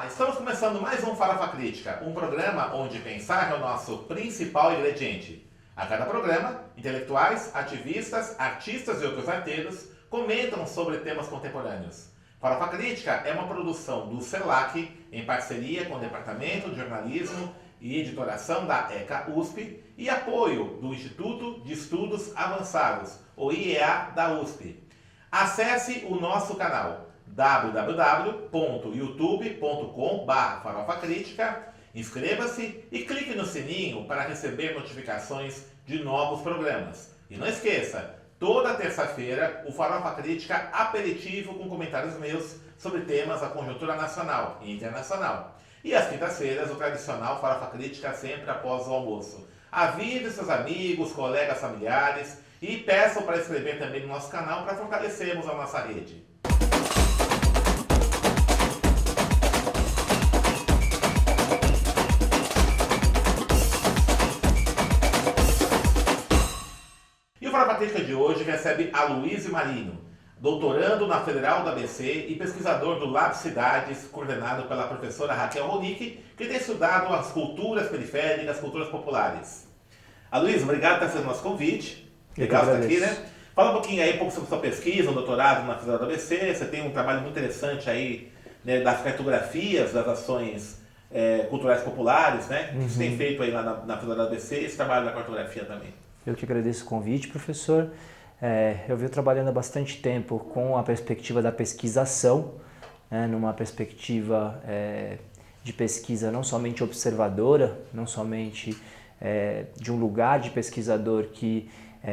Olá, estamos começando mais um Farofa Crítica, um programa onde pensar é o nosso principal ingrediente. A cada programa, intelectuais, ativistas, artistas e outros arteiros comentam sobre temas contemporâneos. Farofa Crítica é uma produção do CELAC em parceria com o Departamento de Jornalismo e Editoração da ECA USP e apoio do Instituto de Estudos Avançados, o IEA da USP. Acesse o nosso canal www.youtube.com/farofacrítica, inscreva-se e clique no sininho para receber notificações de novos programas. E não esqueça, toda terça-feira o Farofa Crítica aperitivo com comentários meus sobre temas da conjuntura nacional e internacional. E às quintas-feiras o tradicional Farofa Crítica sempre após o almoço. Avise seus amigos, colegas, familiares e peçam para inscrever também no nosso canal para fortalecermos a nossa rede. E o Farofa Crítica de hoje recebe Aloysio Marino, doutorando na Federal da ABC e pesquisador do Lab Cidades, coordenado pela professora Raquel Ronick, que tem estudado as culturas periféricas, as culturas populares. Aloysio, obrigado por ter aceito o nosso convite. Legal estar aqui, né? Fala um pouquinho aí sobre sua pesquisa, um doutorado na Federal da ABC. Você tem um trabalho muito interessante aí, né, das cartografias das ações culturais populares, né? Que você tem feito aí lá na Federal da ABC, esse trabalho da cartografia também. Eu que agradeço o convite, professor. Eu venho trabalhando há bastante tempo com a perspectiva da pesquisação, né, numa perspectiva de pesquisa não somente observadora, não somente de um lugar de pesquisador que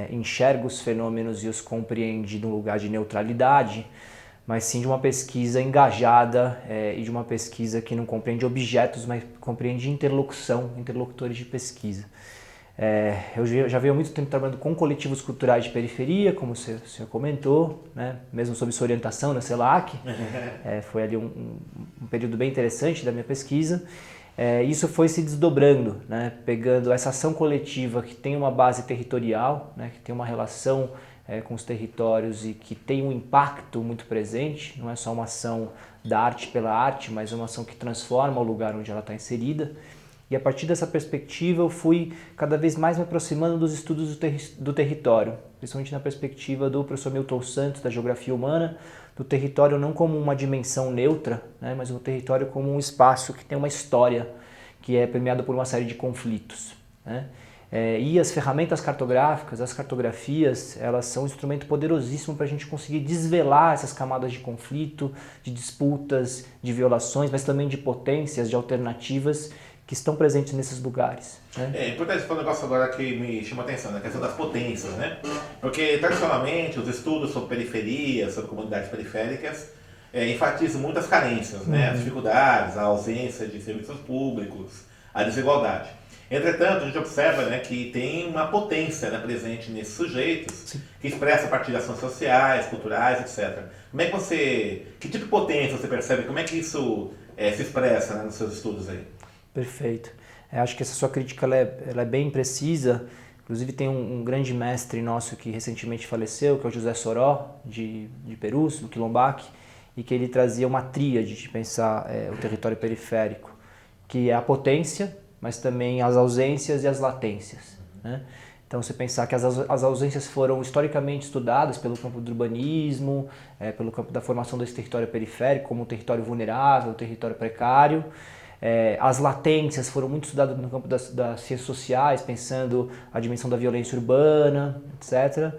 enxerga os fenômenos e os compreende num lugar de neutralidade, mas sim de uma pesquisa engajada e de uma pesquisa que não compreende objetos, mas compreende interlocutores de pesquisa. Eu já venho há muito tempo trabalhando com coletivos culturais de periferia, como o senhor comentou, né? Mesmo sob sua orientação na CELAC. Foi ali um período bem interessante da minha pesquisa. Isso foi se desdobrando, né? Pegando essa ação coletiva que tem uma base territorial, né? Que tem uma relação com os territórios e que tem um impacto muito presente. Não é só uma ação da arte pela arte, mas uma ação que transforma o lugar onde ela está inserida. E a partir dessa perspectiva eu fui cada vez mais me aproximando dos estudos do território, principalmente na perspectiva do professor Milton Santos, da Geografia Humana, do território não como uma dimensão neutra, né, mas o território como um espaço que tem uma história, que é permeado por uma série de conflitos, né? E as ferramentas cartográficas, as cartografias, elas são um instrumento poderosíssimo para a gente conseguir desvelar essas camadas de conflito, de disputas, de violações, mas também de potências, de alternativas, que estão presentes nesses lugares, né? É importante falar um negócio agora que me chama a atenção, né? A questão das potências, né? Porque, tradicionalmente, os estudos sobre periferias, sobre comunidades periféricas, enfatizam muito as carências, né? As dificuldades, a ausência de serviços públicos, a desigualdade. Entretanto, a gente observa, né, que tem uma potência, né, presente nesses sujeitos, sim, que expressa a partir de ações sociais, culturais, etc. Como é que que tipo de potência você percebe? Como é que isso se expressa, né, nos seus estudos aí? Perfeito. Acho que essa sua crítica ela é bem precisa. Inclusive tem um grande mestre nosso que recentemente faleceu, que é o José Soró, de Perus, do Quilombaque, e que ele trazia uma tríade de pensar o território periférico, que é a potência, mas também as ausências e as latências, né? Então, você pensar que as ausências foram historicamente estudadas pelo campo do urbanismo, pelo campo da formação desse território periférico como um território vulnerável, um território precário. As latências foram muito estudadas no campo das ciências sociais, pensando a dimensão da violência urbana, etc.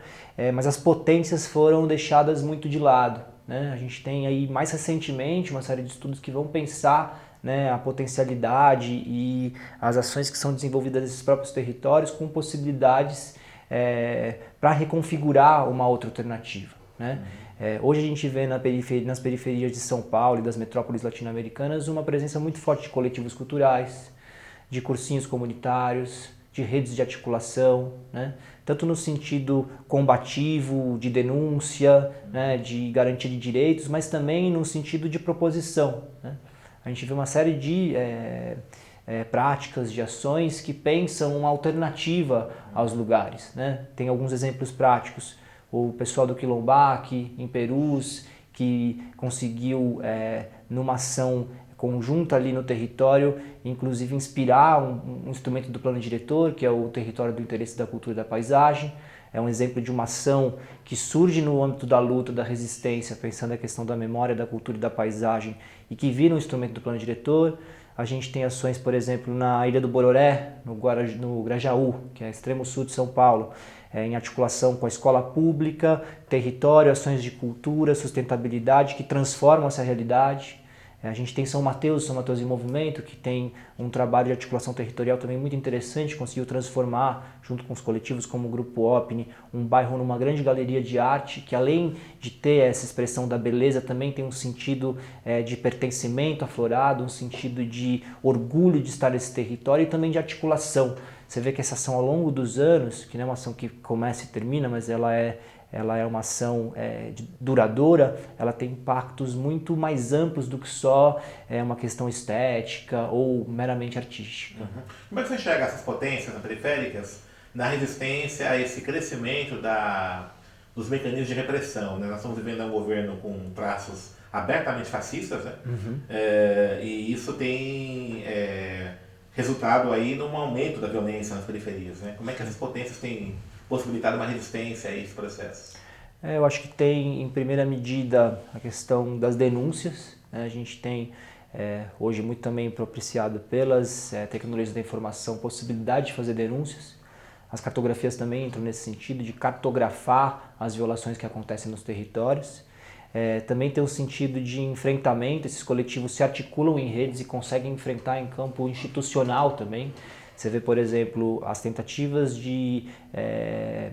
Mas as potências foram deixadas muito de lado, né? A gente tem aí, mais recentemente, uma série de estudos que vão pensar, né, a potencialidade e as ações que são desenvolvidas nesses próprios territórios com possibilidades para reconfigurar uma outra alternativa, né? Hoje a gente vê nas periferias de São Paulo e das metrópoles latino-americanas uma presença muito forte de coletivos culturais, de cursinhos comunitários, de redes de articulação, né? Tanto no sentido combativo, de denúncia, né, de garantia de direitos, mas também no sentido de proposição, né? A gente vê uma série de práticas, de ações que pensam uma alternativa aos lugares, né? Tem alguns exemplos práticos. O pessoal do Quilombaque, em Perus, que conseguiu, numa ação conjunta ali no território, inclusive inspirar um instrumento do plano diretor, que é o território do interesse da cultura e da paisagem. É um exemplo de uma ação que surge no âmbito da luta, da resistência, pensando a questão da memória, da cultura e da paisagem, e que vira um instrumento do plano diretor. A gente tem ações, por exemplo, na Ilha do Bororé, no Grajaú, que é extremo sul de São Paulo, em articulação com a escola pública, território, ações de cultura, sustentabilidade, que transformam essa realidade. A gente tem São Mateus em Movimento, que tem um trabalho de articulação territorial também muito interessante, conseguiu transformar, junto com os coletivos como o Grupo OPNI, um bairro numa grande galeria de arte, que além de ter essa expressão da beleza, também tem um sentido de pertencimento aflorado, um sentido de orgulho de estar nesse território e também de articulação. Você vê que essa ação ao longo dos anos, que não é uma ação que começa e termina, mas ela é uma ação duradoura, ela tem impactos muito mais amplos do que só uma questão estética ou meramente artística. Uhum. Como é que você enxerga essas potências periféricas na resistência a esse crescimento dos mecanismos de repressão? Né? Nós estamos vivendo um governo com traços abertamente fascistas, né? Uhum. E isso tem resultado aí num aumento da violência nas periferias. Né? Como é que essas potências têm possibilitar uma resistência a esse processo? Eu acho que tem, em primeira medida, a questão das denúncias. Né? A gente tem, hoje, muito também propiciado pelas tecnologias da informação, possibilidade de fazer denúncias. As cartografias também entram nesse sentido de cartografar as violações que acontecem nos territórios. Também tem o sentido de enfrentamento, esses coletivos se articulam em redes e conseguem enfrentar em campo institucional também. Você vê, por exemplo, as tentativas de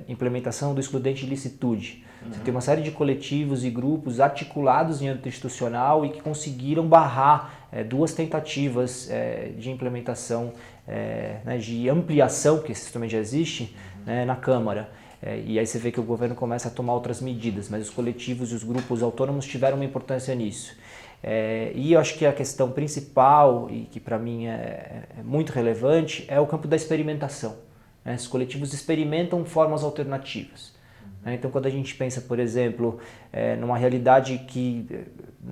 implementação do excludente de licitude. Uhum. Você tem uma série de coletivos e grupos articulados em âmbito institucional e que conseguiram barrar duas tentativas de implementação, né, de ampliação, que esse sistema já existe, né, na Câmara. E aí você vê que o governo começa a tomar outras medidas, mas os coletivos e os grupos autônomos tiveram uma importância nisso. E eu acho que a questão principal, e que para mim é muito relevante, é o campo da experimentação. Né? Os coletivos experimentam formas alternativas. Né? Então, quando a gente pensa, por exemplo, numa realidade que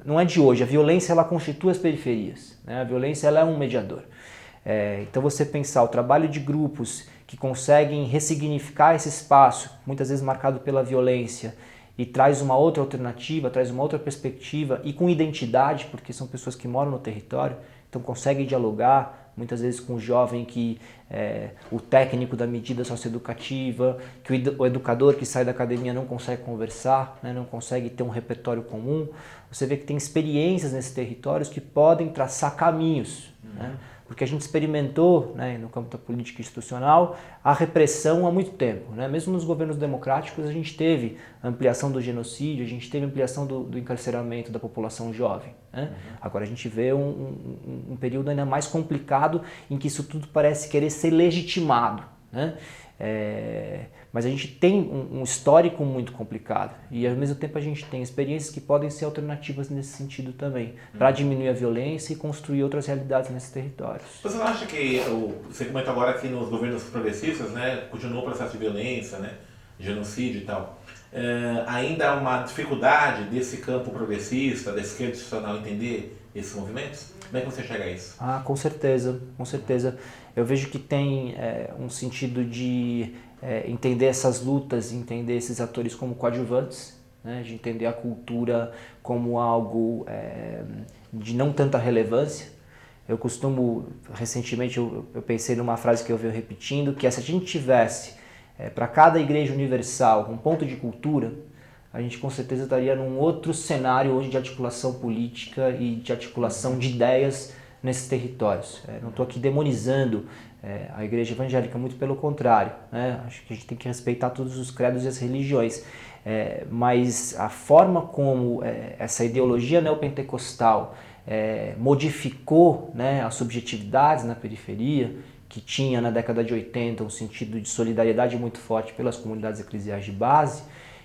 não é de hoje, a violência ela constitui as periferias. Né? A violência ela é um mediador. Então, você pensar o trabalho de grupos que conseguem ressignificar esse espaço, muitas vezes marcado pela violência, e traz uma outra alternativa, traz uma outra perspectiva e com identidade, porque são pessoas que moram no território, então conseguem dialogar, muitas vezes com o jovem que o técnico da medida socioeducativa, que o educador que sai da academia não consegue conversar, né, não consegue ter um repertório comum. Você vê que tem experiências nesses territórios que podem traçar caminhos, né? Porque a gente experimentou, né, no campo da política institucional, a repressão há muito tempo. Né? Mesmo nos governos democráticos a gente teve ampliação do genocídio, a gente teve ampliação do encarceramento da população jovem. Né? Uhum. Agora a gente vê um período ainda mais complicado em que isso tudo parece querer ser legitimado. Né? Mas a gente tem um histórico muito complicado e ao mesmo tempo a gente tem experiências que podem ser alternativas nesse sentido também, para diminuir a violência e construir outras realidades nesses territórios. Você não acha que, você comentou agora que nos governos progressistas, né, continuou o processo de violência, né, genocídio e tal, ainda há uma dificuldade desse campo progressista, da esquerda institucional entender esses movimentos? Como é que você chega a isso? Com certeza, com certeza. Eu vejo que tem um sentido de entender essas lutas, entender esses atores como coadjuvantes, né? De entender a cultura como algo de não tanta relevância. Eu costumo, recentemente eu pensei numa frase que eu venho repetindo, que é: se a gente tivesse para cada igreja universal um ponto de cultura, a gente com certeza estaria num outro cenário hoje de articulação política e de articulação de ideias nesses territórios. Não estou aqui demonizando a igreja evangélica, muito pelo contrário. Né? Acho que a gente tem que respeitar todos os credos e as religiões. Mas a forma como essa ideologia neopentecostal modificou, né, as subjetividades na periferia, que tinha na década de 80 um sentido de solidariedade muito forte pelas comunidades eclesiais de base,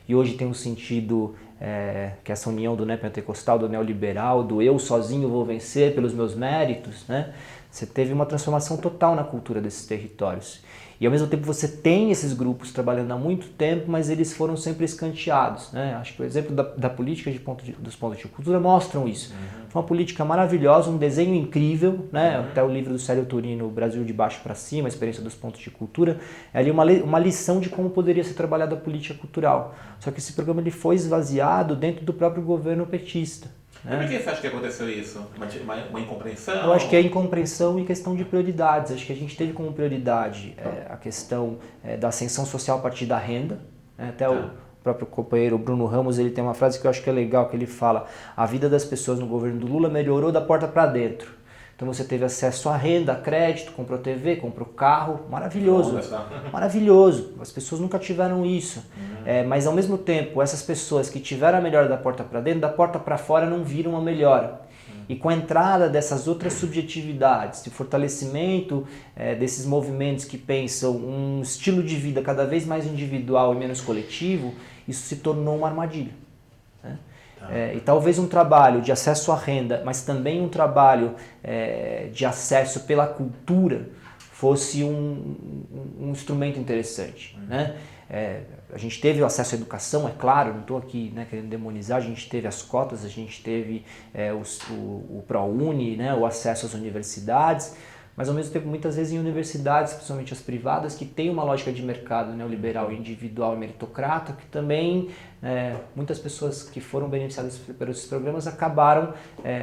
e hoje tem um sentido que é essa união do neopentecostal, do neoliberal, do eu sozinho vou vencer pelos meus méritos, né? Você teve uma transformação total na cultura desses territórios. E ao mesmo tempo você tem esses grupos trabalhando há muito tempo, mas eles foram sempre escanteados, né? Acho que o exemplo da política dos pontos de cultura mostram isso. Foi uma política maravilhosa, um desenho incrível, né? Até o livro do Célio Turino, Brasil de Baixo para Cima, a experiência dos pontos de cultura, é ali uma lição de como poderia ser trabalhada a política cultural. Só que esse programa ele foi esvaziado dentro do próprio governo petista. E por que você acha que aconteceu isso? Uma incompreensão? Eu acho que é incompreensão e questão de prioridades. Acho que a gente teve como prioridade a questão da ascensão social a partir da renda. Até o próprio companheiro Bruno Ramos ele tem uma frase que eu acho que é legal, que ele fala: a vida das pessoas no governo do Lula melhorou da porta para dentro. Então você teve acesso à renda, a crédito, comprou TV, comprou carro, maravilhoso, maravilhoso. As pessoas nunca tiveram isso. Mas ao mesmo tempo, essas pessoas que tiveram a melhora da porta para dentro, da porta para fora não viram a melhora. E com a entrada dessas outras subjetividades, o fortalecimento desses movimentos que pensam um estilo de vida cada vez mais individual e menos coletivo, isso se tornou uma armadilha. E talvez um trabalho de acesso à renda, mas também um trabalho de acesso pela cultura fosse um instrumento interessante. Né? A gente teve o acesso à educação, é claro, não estou aqui querendo demonizar, a gente teve as cotas, a gente teve o ProUni, né, o acesso às universidades, mas ao mesmo tempo muitas vezes em universidades, principalmente as privadas, que tem uma lógica de mercado neoliberal, individual e meritocrata, que também muitas pessoas que foram beneficiadas por esses programas acabaram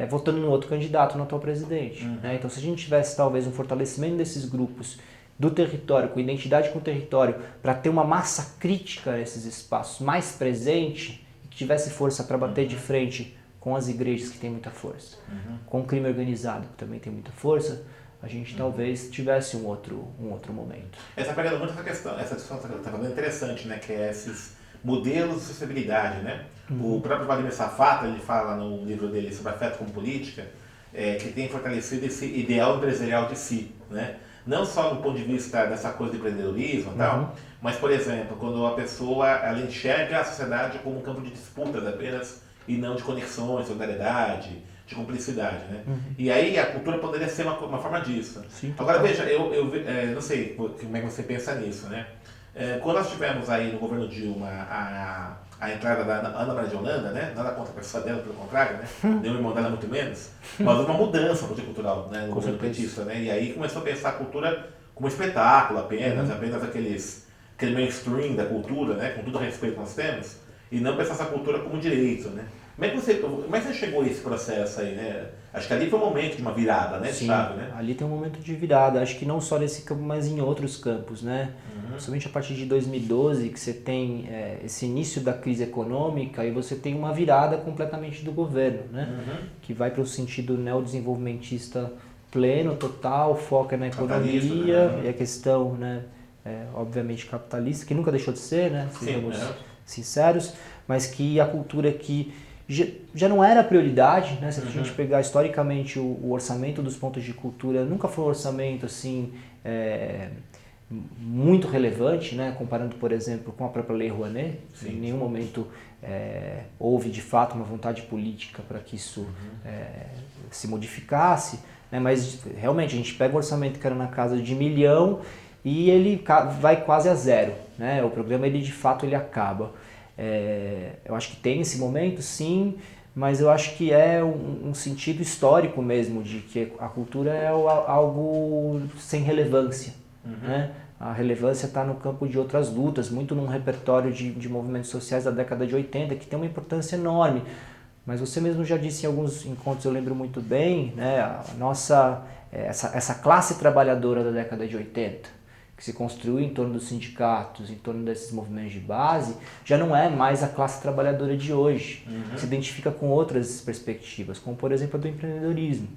votando no outro candidato, no atual presidente. Né? Então se a gente tivesse talvez um fortalecimento desses grupos do território, com identidade com o território, para ter uma massa crítica nesses espaços mais presente, e que tivesse força para bater de frente com as igrejas, que tem muita força, com o crime organizado, que também tem muita força, a gente talvez tivesse um outro momento. Essa pegada muito essa questão, essa discussão que você está falando é interessante, né? Que é esses modelos de sustentabilidade, né? O próprio Vladimir Safata, ele fala no livro dele sobre afeto com política, que tem fortalecido esse ideal empresarial de si, né? Não só do ponto de vista dessa coisa de empreendedorismo e tal, mas, por exemplo, quando a pessoa ela enxerga a sociedade como um campo de disputas apenas e não de conexões, solidariedade, de cumplicidade, né? E aí a cultura poderia ser uma forma disso. Sim, agora veja, eu não sei como é que você pensa nisso, né? Quando nós tivemos aí no governo Dilma a entrada da Ana Maria de Holanda, né? Nada contra a pessoa dela, pelo contrário, né? Deu uma irmã dela muito menos, mas houve uma mudança cultural, né? No governo petista, né? E aí começou a pensar a cultura como espetáculo apenas aquele mainstream da cultura, né? Com todo o respeito que nós temos, e não pensar essa cultura como direito, né? Como é que você chegou a esse processo aí, né? Acho que ali foi um momento de uma virada, né? De chave, né? Ali tem um momento de virada. Acho que não só nesse campo, mas em outros campos, né? Principalmente a partir de 2012, que você tem esse início da crise econômica e você tem uma virada completamente do governo, né? Que vai para o sentido neodesenvolvimentista pleno, total, foca na economia e a questão, né? Obviamente capitalista, que nunca deixou de ser, né? Sejamos sinceros, mas que a cultura que já não era prioridade, né? Se a gente pegar historicamente o orçamento dos pontos de cultura, nunca foi um orçamento assim muito relevante, né? Comparando, por exemplo, com a própria Lei Rouanet. Em nenhum momento houve de fato uma vontade política para que isso se modificasse, né? Mas realmente a gente pega o orçamento que era na casa de 1 milhão e ele vai quase a zero, né? O programa ele de fato ele acaba. Eu acho que tem esse momento, sim, mas eu acho que é um sentido histórico mesmo, de que a cultura é algo sem relevância. Né? A relevância está no campo de outras lutas, muito num repertório de movimentos sociais da década de 80, que tem uma importância enorme. Mas você mesmo já disse em alguns encontros, eu lembro muito bem, né? Essa classe trabalhadora da década de 80, que se construiu em torno dos sindicatos, em torno desses movimentos de base, já não é mais a classe trabalhadora de hoje. Se identifica com outras perspectivas, como por exemplo a do empreendedorismo.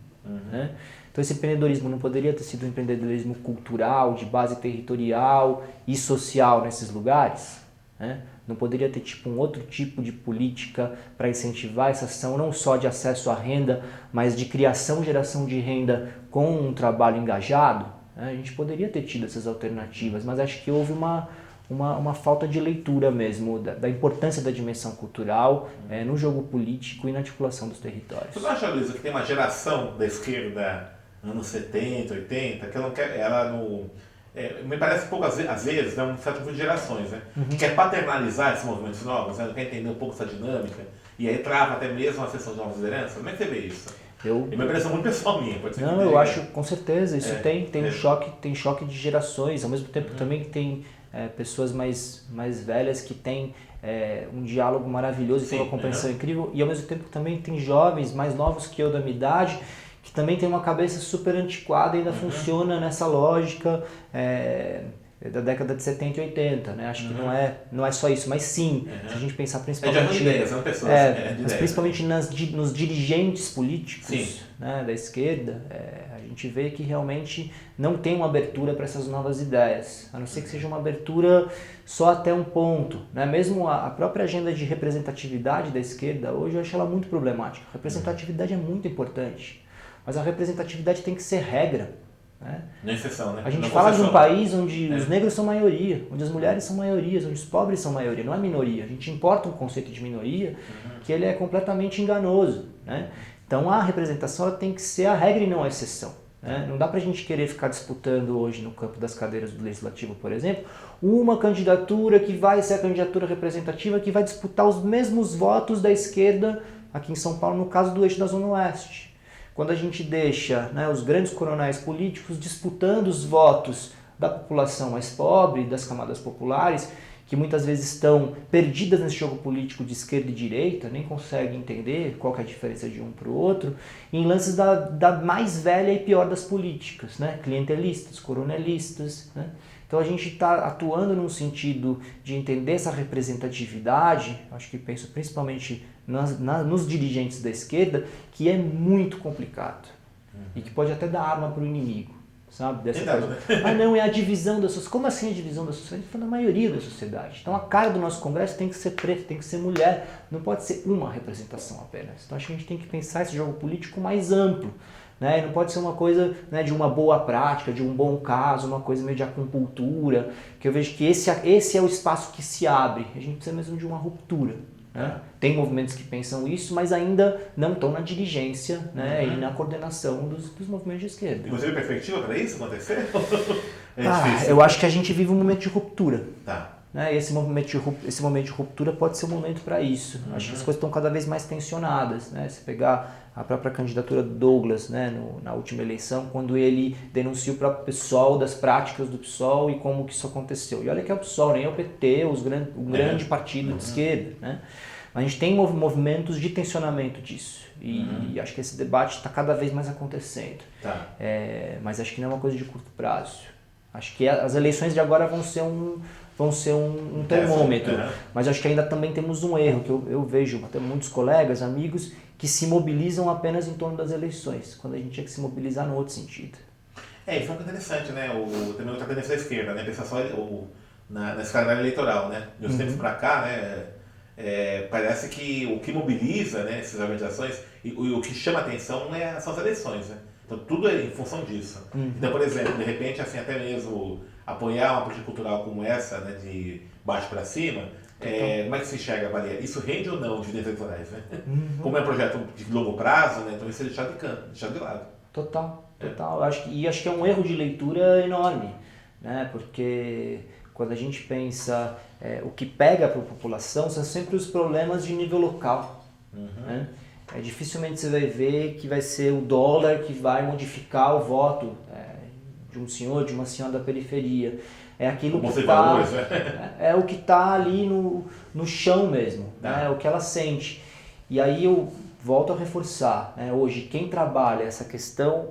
Né? Então esse empreendedorismo não poderia ter sido um empreendedorismo cultural, de base territorial e social nesses lugares? Né? Não poderia ter um outro tipo de política para incentivar essa ação, não só de acesso à renda, mas de criação e geração de renda com um trabalho engajado? A gente poderia ter tido essas alternativas, mas acho que houve uma uma falta de leitura mesmo da importância da dimensão cultural no jogo político e na articulação dos territórios. Você não acha, Luísa, que tem uma geração da esquerda, anos 70, 80, que ela não quer, ela não... me parece um pouco, às vezes, né, um certo tipo de gerações, né? Que quer paternalizar esses movimentos novos, né? Não quer entender um pouco essa dinâmica, e aí trava até mesmo a sessão de novas lideranças. Como é que você vê isso? É uma impressão muito pessoal minha, pode ser. Não, eu acho, com certeza, isso tem choque de gerações, ao mesmo tempo também que tem pessoas mais velhas que têm um diálogo maravilhoso e tem uma compreensão incrível, e ao mesmo tempo também tem jovens mais novos que eu da minha idade, que também tem uma cabeça super antiquada e ainda funciona nessa lógica da década de 70 e 80, né? Acho que não é só isso, mas sim, se a gente pensar principalmente... de ideias, são pessoas mas principalmente nos dirigentes políticos, né, da esquerda, a gente vê que realmente não tem uma abertura para essas novas ideias, a não ser que seja uma abertura só até um ponto, né? Mesmo a própria agenda de representatividade da esquerda, hoje eu acho ela muito problemática. A representatividade é muito importante, mas a representatividade tem que ser regra, né? Não é exceção, né? A gente fala de um país onde os negros são maioria, onde as mulheres são maioria, onde os pobres são maioria, não é minoria. A gente importa um conceito de minoria que ele é completamente enganoso, né? Então a representação ela tem que ser a regra e não a exceção, né? Não dá pra gente querer ficar disputando hoje no campo das cadeiras do Legislativo, por exemplo, uma candidatura que vai ser a candidatura representativa que vai disputar os mesmos votos da esquerda aqui em São Paulo, no caso do eixo da Zona Oeste. Quando a gente deixa, né, os grandes coronéis políticos disputando os votos da população mais pobre, das camadas populares, que muitas vezes estão perdidas nesse jogo político de esquerda e direita, nem conseguem entender qual que é a diferença de um para o outro, em lances da mais velha e pior das políticas, né, clientelistas, coronelistas, né? Então a gente está atuando num sentido de entender essa representatividade, acho que penso principalmente nos dirigentes da esquerda, que é muito complicado e que pode até dar arma para o inimigo, sabe? Dessa coisa. Não, é a divisão da sociedade. Como assim a divisão da sociedade? Foi na maioria da sociedade. Então a cara do nosso Congresso tem que ser preta, tem que ser mulher, não pode ser uma representação apenas. Então acho que a gente tem que pensar esse jogo político mais amplo. Né? Não pode ser uma coisa, né, de uma boa prática, de um bom caso, uma coisa meio de acupuntura, que eu vejo que esse é o espaço que se abre. A gente precisa mesmo de uma ruptura. Né? Tem movimentos que pensam isso, mas ainda não estão na dirigência, né, e na coordenação dos movimentos de esquerda. E você vê perspectiva para isso acontecer? Eu acho que a gente vive um momento de ruptura. Tá. Né? E esse momento de ruptura pode ser um momento para isso. Acho que as coisas estão cada vez mais tensionadas. Né? Se pegar a própria candidatura do Douglas, né, na última eleição, quando ele denuncia o próprio PSOL, das práticas do PSOL e como que isso aconteceu. E olha que é o PSOL, nem é o PT, o grande partido de esquerda. Né? A gente tem movimentos de tensionamento disso. E acho que esse debate está cada vez mais acontecendo. Tá. Mas acho que não é uma coisa de curto prazo. Acho que as eleições de agora vão ser um termômetro, mas acho que ainda também temos um erro, que eu vejo até muitos colegas, amigos, que se mobilizam apenas em torno das eleições, quando a gente tinha que se mobilizar no outro sentido. Isso é muito interessante, né? Também outra tendência da esquerda, né? Pensar só na escala eleitoral, né? De uns tempos para cá, né? Parece que o que mobiliza, né, essas organizações e o que chama atenção são as eleições, né? Então tudo é em função disso. Então, por exemplo, de repente, assim, até mesmo apoiar uma política cultural como essa, né, de baixo para cima, como é que se enxerga, Maria? Isso rende ou não dividendos eleitorais, né? Como é um projeto de longo prazo, né, então isso é deixado de lado. Total. Acho que é um erro de leitura enorme, né? Porque quando a gente pensa o que pega para a população são sempre os problemas de nível local. Né? Dificilmente você vai ver que vai ser o dólar que vai modificar o voto de um senhor, de uma senhora da periferia. É aquilo que está, é o que está ali no chão mesmo, né? É o que ela sente. E aí eu volto a reforçar, né? Hoje quem trabalha essa questão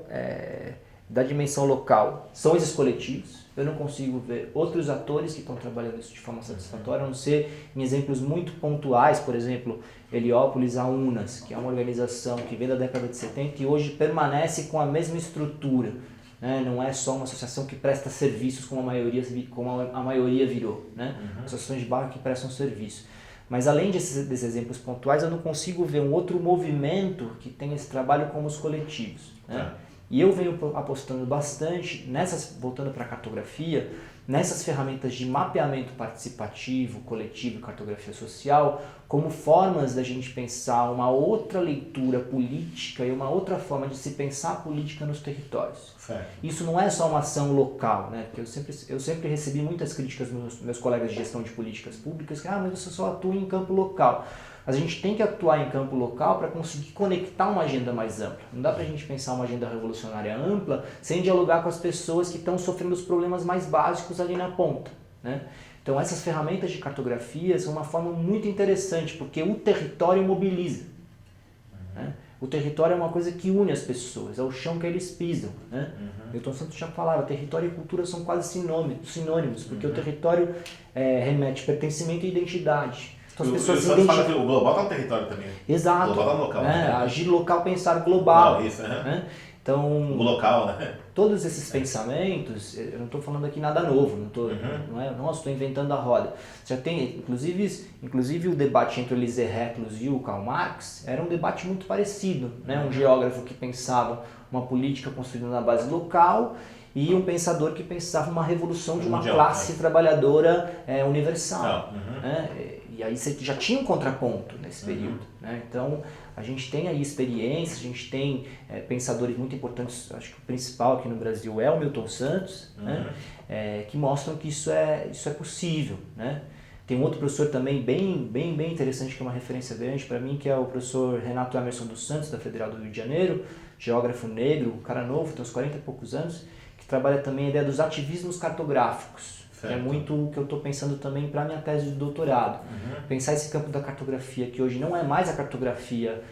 da dimensão local são esses coletivos. Eu não consigo ver outros atores que estão trabalhando isso de forma satisfatória, a não ser em exemplos muito pontuais, por exemplo, Heliópolis a Unas, que é uma organização que vem da década de 70 e hoje permanece com a mesma estrutura. Né? Não é só uma associação que presta serviços como a maioria virou, né? Associações de bairro que prestam serviço. Mas além desses exemplos pontuais, eu não consigo ver um outro movimento que tenha esse trabalho como os coletivos. Né? E eu venho apostando bastante, voltando para a cartografia, nessas ferramentas de mapeamento participativo, coletivo e cartografia social, como formas da gente pensar uma outra leitura política e uma outra forma de se pensar a política nos territórios. Certo. Isso não é só uma ação local, né? Porque eu sempre recebi muitas críticas dos meus colegas de gestão de políticas públicas, que mas você só atua em campo local. Mas a gente tem que atuar em campo local para conseguir conectar uma agenda mais ampla. Não dá para a gente pensar uma agenda revolucionária ampla sem dialogar com as pessoas que estão sofrendo os problemas mais básicos ali na ponta, né? Então essas ferramentas de cartografia são uma forma muito interessante, porque o território mobiliza, né? O território é uma coisa que une as pessoas, é o chão que eles pisam, né? Milton Santos já falava, território e cultura são quase sinônimos, porque o território remete pertencimento e identidade. Então, as pessoas se fala que o global está no território também. Exato. O global está no local. Né? Agir local, pensar global. Não, isso, né? Então, o local, né? Todos esses pensamentos, eu não estou falando aqui nada novo, não estou inventando a roda. Já tem, inclusive o debate entre o Elisée Reclus e o Karl Marx era um debate muito parecido, né? Um geógrafo que pensava uma política construída na base local e um pensador que pensava uma revolução de uma classe trabalhadora universal. Né? E aí você já tinha um contraponto nesse período. Né? Então, a gente tem aí experiências, a gente tem pensadores muito importantes, acho que o principal aqui no Brasil é o Milton Santos, né? Que mostram que isso é possível. Né? Tem um outro professor também bem interessante, que é uma referência grande para mim, que é o professor Renato Emerson dos Santos, da Federal do Rio de Janeiro, geógrafo negro, um cara novo, tem uns 40 e poucos anos, que trabalha também a ideia dos ativismos cartográficos. Certo. É muito o que eu estou pensando também para a minha tese de doutorado. Pensar esse campo da cartografia, que hoje não é mais a cartografia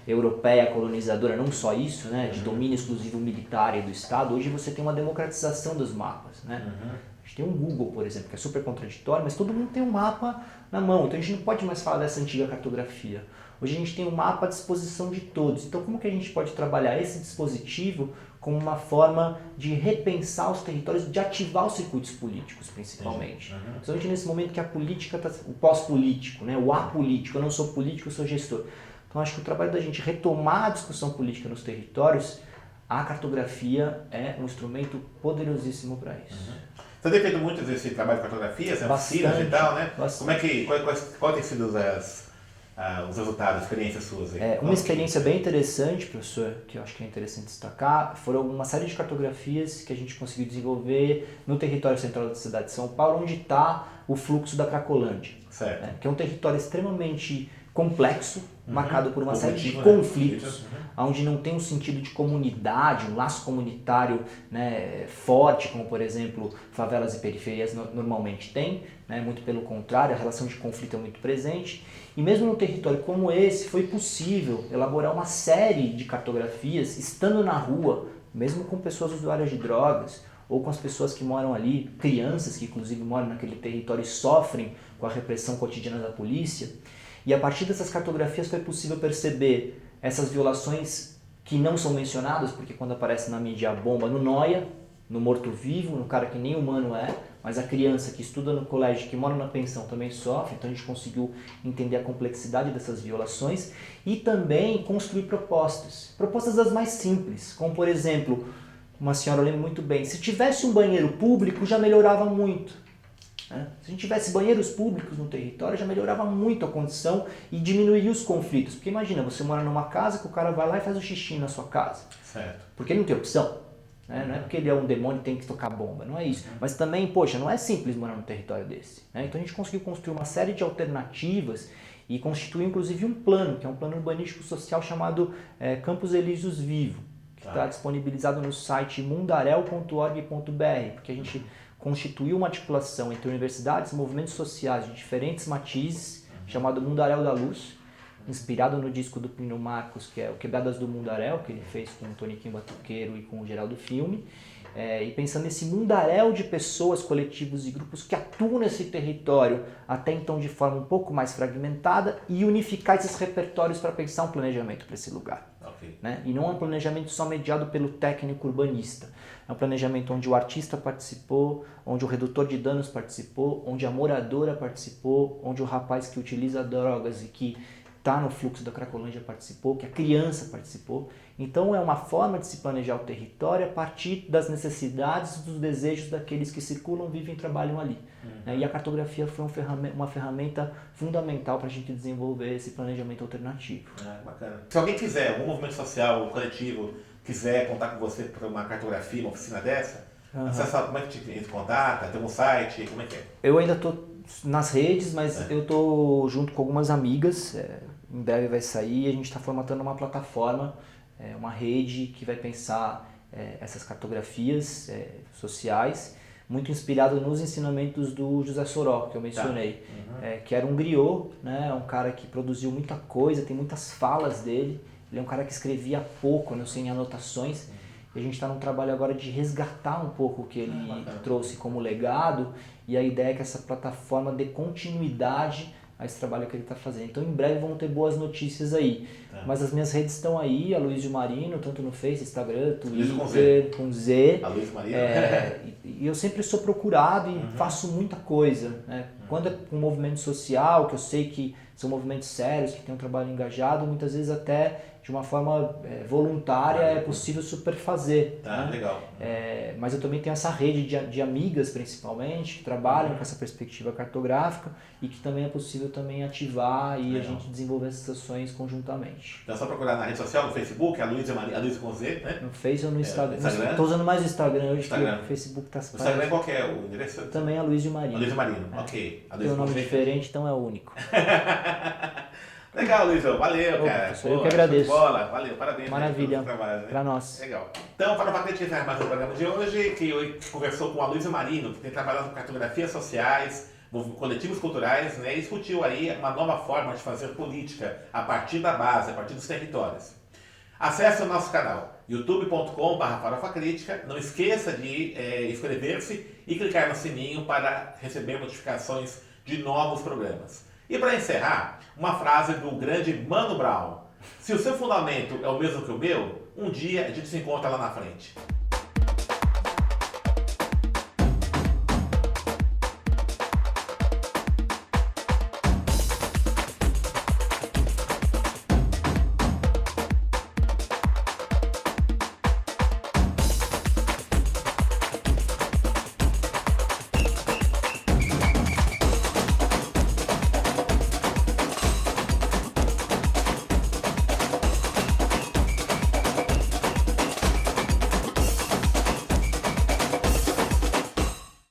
europeia colonizadora, não só isso, né, de domínio exclusivo militar e do Estado. Hoje você tem uma democratização dos mapas. Né? A gente tem um Google, por exemplo, que é super contraditório, mas todo mundo tem um mapa na mão. Então a gente não pode mais falar dessa antiga cartografia. Hoje a gente tem um mapa à disposição de todos. Então como que a gente pode trabalhar esse dispositivo como uma forma de repensar os territórios, de ativar os circuitos políticos, principalmente. Principalmente nesse momento que a política está, o pós-político, né? O apolítico, eu não sou político, eu sou gestor. Então acho que o trabalho da gente retomar a discussão política nos territórios, a cartografia é um instrumento poderosíssimo para isso. Você tem feito muito esse trabalho de cartografia, oficinas e tal, né? Bastante. Qual tem sido os resultados, as experiências suas aí? Uma experiência bem interessante, professor, que eu acho que é interessante destacar, foram uma série de cartografias que a gente conseguiu desenvolver no território central da cidade de São Paulo, onde está o fluxo da Cracolândia. Certo. Que é um território extremamente complexo, marcado por uma série de conflitos, onde não tem um sentido de comunidade, um laço comunitário, né, forte, como por exemplo favelas e periferias normalmente têm, né, muito pelo contrário, a relação de conflito é muito presente. E mesmo num território como esse, foi possível elaborar uma série de cartografias, estando na rua, mesmo com pessoas usuárias de drogas, ou com as pessoas que moram ali, crianças que inclusive moram naquele território e sofrem com a repressão cotidiana da polícia. E a partir dessas cartografias foi possível perceber essas violações que não são mencionadas, porque quando aparece na mídia a bomba no nóia, no morto-vivo, no cara que nem humano é, mas a criança que estuda no colégio, que mora na pensão, também sofre. Então a gente conseguiu entender a complexidade dessas violações e também construir propostas. Propostas das mais simples, como por exemplo, uma senhora lembra muito bem, se tivesse um banheiro público já melhorava muito. Né? Se a gente tivesse banheiros públicos no território já melhorava muito a condição e diminuiria os conflitos. Porque imagina, você mora numa casa que o cara vai lá e faz o xixi na sua casa. Certo. Porque ele não tem opção. Não é porque ele é um demônio e tem que tocar bomba, não é isso. Mas também, poxa, não é simples morar num território desse. Né? Então a gente conseguiu construir uma série de alternativas e constituir inclusive um plano, que é um plano urbanístico social chamado Campos Elíseos Vivo, que está disponibilizado no site mundarel.org.br, porque a gente constituiu uma articulação entre universidades e movimentos sociais de diferentes matizes, chamado Mundaréu da Luz, inspirado no disco do Plínio Marcos, que é o Quebradas do Mundaréu, que ele fez com o Toniquinho Batuqueiro e com o Geraldo Filme, e pensando nesse mundaréu de pessoas, coletivos e grupos que atuam nesse território, até então de forma um pouco mais fragmentada, e unificar esses repertórios para pensar um planejamento para esse lugar. Okay. Né? E não é um planejamento só mediado pelo técnico urbanista, é um planejamento onde o artista participou, onde o redutor de danos participou, onde a moradora participou, onde o rapaz que utiliza drogas e que está no fluxo da Cracolândia participou, que a criança participou. Então é uma forma de se planejar o território a partir das necessidades e dos desejos daqueles que circulam, vivem e trabalham ali. Né? E a cartografia foi uma ferramenta fundamental para a gente desenvolver esse planejamento alternativo. Bacana. Se alguém quiser, algum movimento social, coletivo, quiser contar com você para uma cartografia, uma oficina dessa, acessa, como é que te contata? Tem um site? Como é que é? Eu ainda estou nas redes, mas eu estou junto com algumas amigas, em breve vai sair, a gente está formatando uma plataforma, uma rede que vai pensar essas cartografias sociais, muito inspirado nos ensinamentos do José Soró, que eu mencionei, que era um griot, né, um cara que produziu muita coisa, tem muitas falas dele, ele é um cara que escrevia pouco, não sem anotações, e a gente está num trabalho agora de resgatar um pouco o que ele trouxe como legado, e a ideia é que essa plataforma dê continuidade a esse trabalho que ele está fazendo. Então, em breve vão ter boas notícias aí. Mas as minhas redes estão aí, Aloysio Marino, tanto no Face, Instagram, Twitter, com Z. Aloysio Marino. E eu sempre sou procurado e faço muita coisa. Né? Quando é um movimento social, que eu sei que são movimentos sérios, que tem um trabalho engajado, muitas vezes até de uma forma voluntária é possível superfazer. Né? Legal. Mas eu também tenho essa rede de amigas, principalmente, que trabalham com essa perspectiva cartográfica e que também é possível também ativar e a gente desenvolver essas ações conjuntamente. Então é só procurar na rede social, no Facebook, Aloysio com Z, né? No Face ou no Instagram. Estou usando mais o Instagram hoje, que o Facebook está... O Instagram qual que é o endereço? Também é Aloysio Marino. Aloysio Marino, ok. Tem um nome diferente, então é único. Legal, Luizão. Valeu, cara. Professor, eu que agradeço. Bola. Valeu, parabéns. Maravilha. Pelo trabalho, né? Para nós. Legal. Então, para o Patente encerrar mais o programa de hoje, que eu conversou com o Aloysio Marino, que tem trabalhado com cartografias sociais, coletivos culturais, né, e discutiu aí uma nova forma de fazer política a partir da base, a partir dos territórios. Acesse o nosso canal youtube.com/farofacrítica. Não esqueça de inscrever-se e clicar no sininho para receber notificações de novos programas. E para encerrar, uma frase do grande Mano Brown: se o seu fundamento é o mesmo que o meu, um dia a gente se encontra lá na frente.